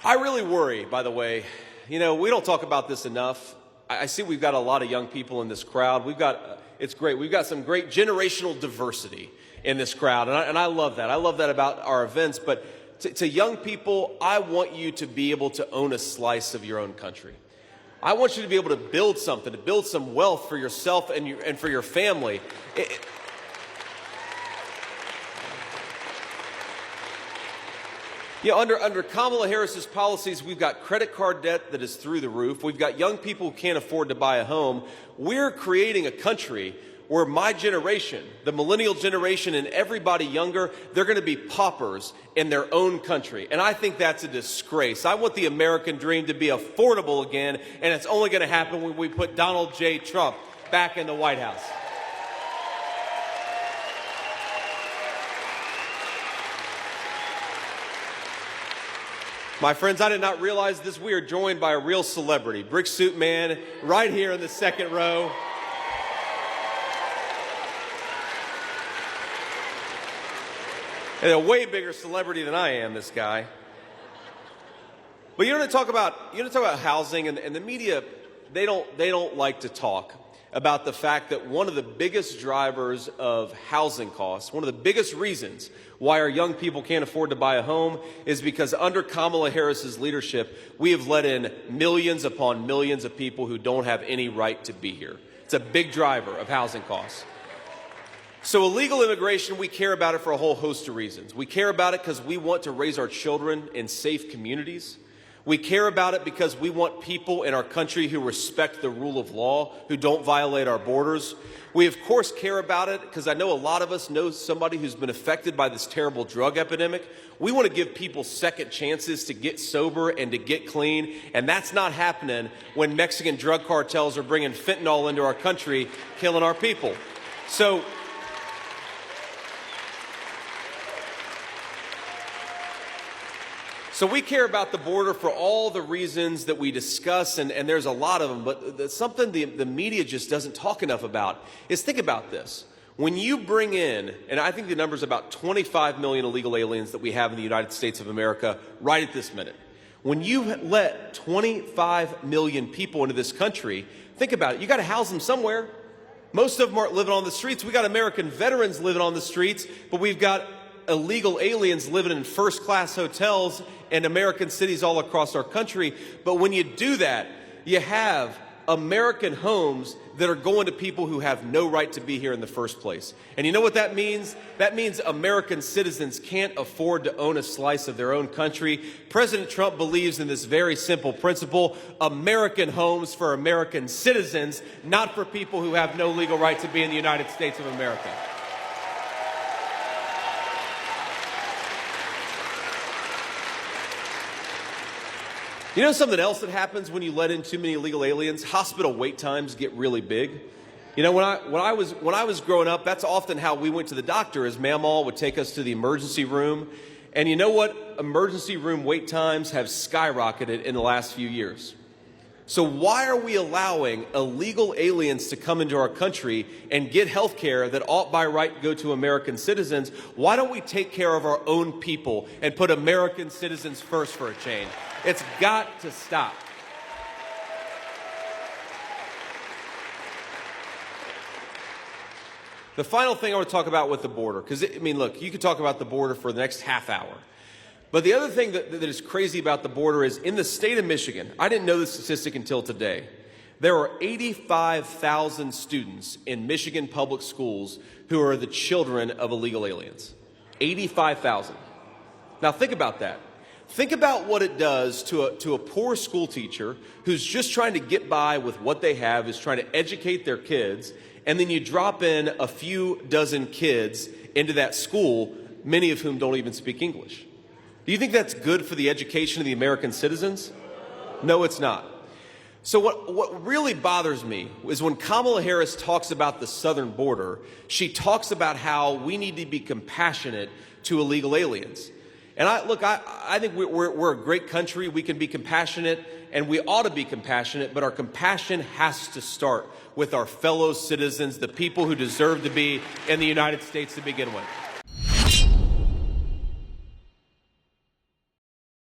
I really worry, by the way. You know, we don't talk about this enough. I see we've got a lot of young people in this crowd. It's great. We've got some great generational diversity in this crowd, and I love that. I love that about our events. But to young people, I want you to be able to own a slice of your own country. I want you to be able to build something, to build some wealth for yourself and for your family. You know, under Kamala Harris's policies, we've got credit card debt that is through the roof. We've got young people who can't afford to buy a home. We're creating a country where my generation, the millennial generation, and everybody younger, they're going to be paupers in their own country. And I think that's a disgrace. I want the American dream to be affordable again, and it's only going to happen when we put Donald J. Trump back in the White House. My friends, I did not realize this. We are joined by a real celebrity, Brick Suit Man, right here in the second row. And a way bigger celebrity than I am, this guy. But you know to talk about housing, and the media, they don't like to talk about the fact that one of the biggest drivers of housing costs, one of the biggest reasons why our young people can't afford to buy a home, is because under Kamala Harris's leadership, we have let in millions upon millions of people who don't have any right to be here. It's a big driver of housing costs. So illegal immigration, we care about it for a whole host of reasons. We care about it because we want to raise our children in safe communities. We care about it because we want people in our country who respect the rule of law, who don't violate our borders. We, of course, care about it because I know a lot of us know somebody who's been affected by this terrible drug epidemic. We want to give people second chances to get sober and to get clean, and that's not happening when Mexican drug cartels are bringing fentanyl into our country, killing our people. So we care about the border for all the reasons that we discuss, and there's a lot of them, but something the media just doesn't talk enough about is, think about this. When you bring in, and I think the number is about 25 million illegal aliens that we have in the United States of America right at this minute. When you let 25 million people into this country, think about it. You got to house them somewhere. Most of them aren't living on the streets. We got American veterans living on the streets, but we've got illegal aliens living in first-class hotels in American cities all across our country. But when you do that, you have American homes that are going to people who have no right to be here in the first place. And you know what that means? That means American citizens can't afford to own a slice of their own country. President Trump believes in this very simple principle: American homes for American citizens, not for people who have no legal right to be in the United States of America. You know something else that happens when you let in too many illegal aliens? Hospital wait times get really big. You know, when I was growing up, that's often how we went to the doctor, as Mamaw would take us to the emergency room. And you know what? Emergency room wait times have skyrocketed in the last few years. So why are we allowing illegal aliens to come into our country and get health care that ought by right go to American citizens? Why don't we take care of our own people and put American citizens first for a change? It's got to stop. The final thing I want to talk about with the border, because, I mean, look, you could talk about the border for the next half hour. But the other thing that is crazy about the border is, in the state of Michigan, I didn't know this statistic until today, there are 85,000 students in Michigan public schools who are the children of illegal aliens. 85,000. Now think about that. Think about what it does to a poor school teacher who's just trying to get by with what they have, is trying to educate their kids, and then you drop in a few dozen kids into that school, many of whom don't even speak English. Do you think that's good for the education of the American citizens? No, it's not. So what really bothers me is when Kamala Harris talks about the southern border, she talks about how we need to be compassionate to illegal aliens. And I think we're a great country. We can be compassionate, and we ought to be compassionate, but our compassion has to start with our fellow citizens, the people who deserve to be in the United States to begin with.